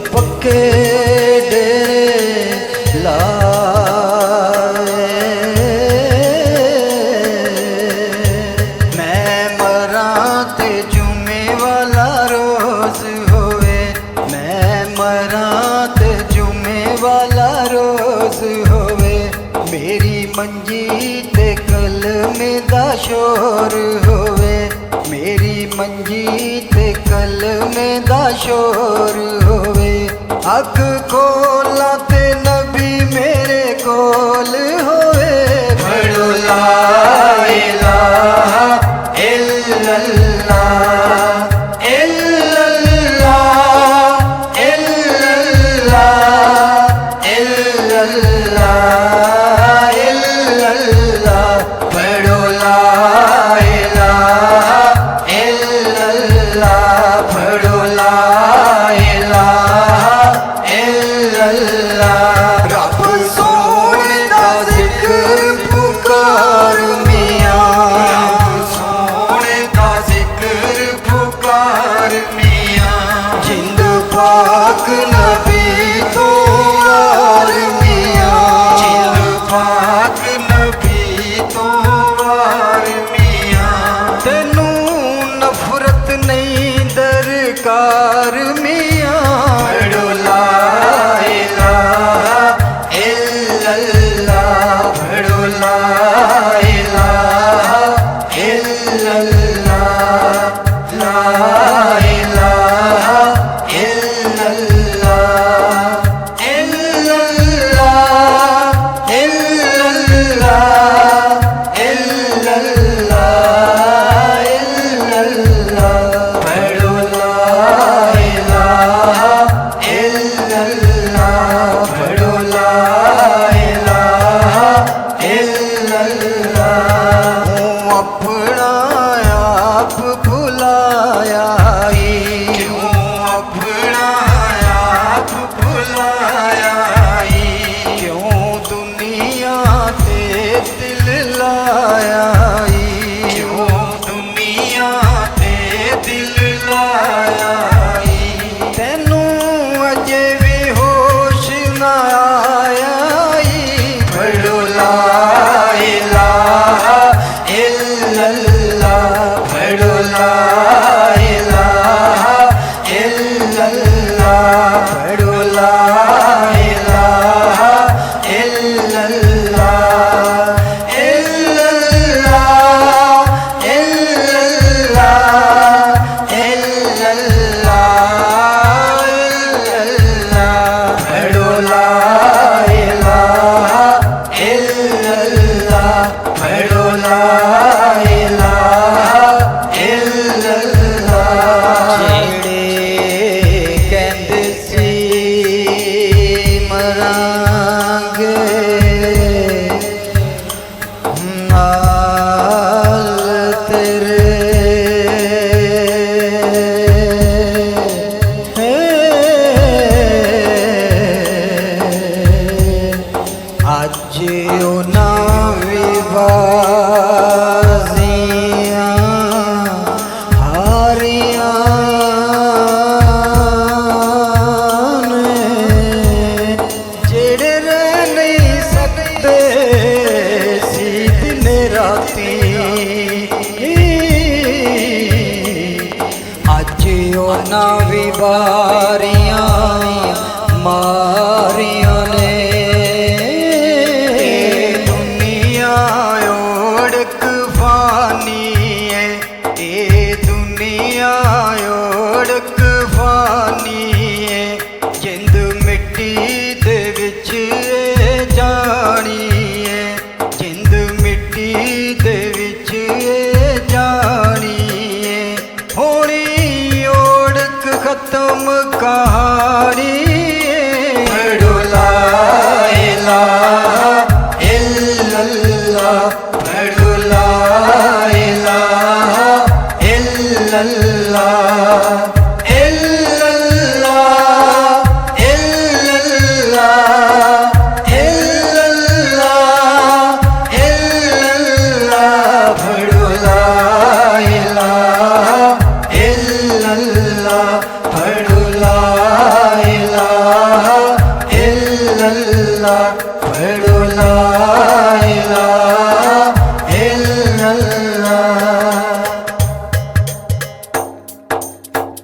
पक्के डेरे लाए। मैं मरा ते जुमे वाला रोज होवे, मैं मरा ते जुमे वाला रोज होवे। मेरी मंजी ते कलमे दा शोर होवे, मेरी मंजी ते कलमे दा शोर होवे। अख खोला ते नबी मेरे कोल होवे। पढ़ो ला इलाहा इल्लल्लाह इल्लल्लाह इल्लल्लाह इल्लल्लाह इल्लल्लाह। पढ़ो ला इलाहा इल्लल्लाह, पढ़ो ला इलाहा इल्लल्लाह। रब सोने दा जिक्र पुकार मियां, रब सोने दा जिक्र पुकार मियां। जिंद पाक नबी तो वार मियां, जिंद पाक नबी तो वार मियां। तेनू नफरत नहीं दरकार मियां। पढ़ो ला इलाहा इल्लल्लाह, पढ़ो ला इलाहा इल्लल्लाह, ला इलाहा इल्लल्लाह इल्लल्लाह इल्लल्लाह इल्लल्लाह इल्लल्लाह। पढ़ो ला इलाहा इल्लल्लाह, पढ़ो ला इलाहा इल्लल्लाह। अपना आप भुलाया ही, क्यों अपना आप भुलाया ही। क्यों दुनिया ते दिल लाया ही, क्यों दुनिया ते दिल लाया ही। तेनू अजे भी होश ना आया ही। पढ़ो ला इलाहा इल्लल्लाह, पढ़ो ला इलाहा इल्लल्लाह, पढ़ो ला इलाहा इल्लल्लाह इल्लल्लाह इल्लल्लाह इल्लल्लाह इल्लल्लाह। पढ़ो ला इलाहा इल्लल्लाह, पढ़ो ला इलाहा इल्लल्लाह। जेड़े कहंदे सी मरांगे नाल तेरे, अज उन्हां विवाजियां हारियां ने, जेड़े रह नहीं सकते सी दिन राती। अज उन्हां विवारियां मारियां ने। दुनिया ओढ़क फानी है, ये दुनिया ओढ़क फानी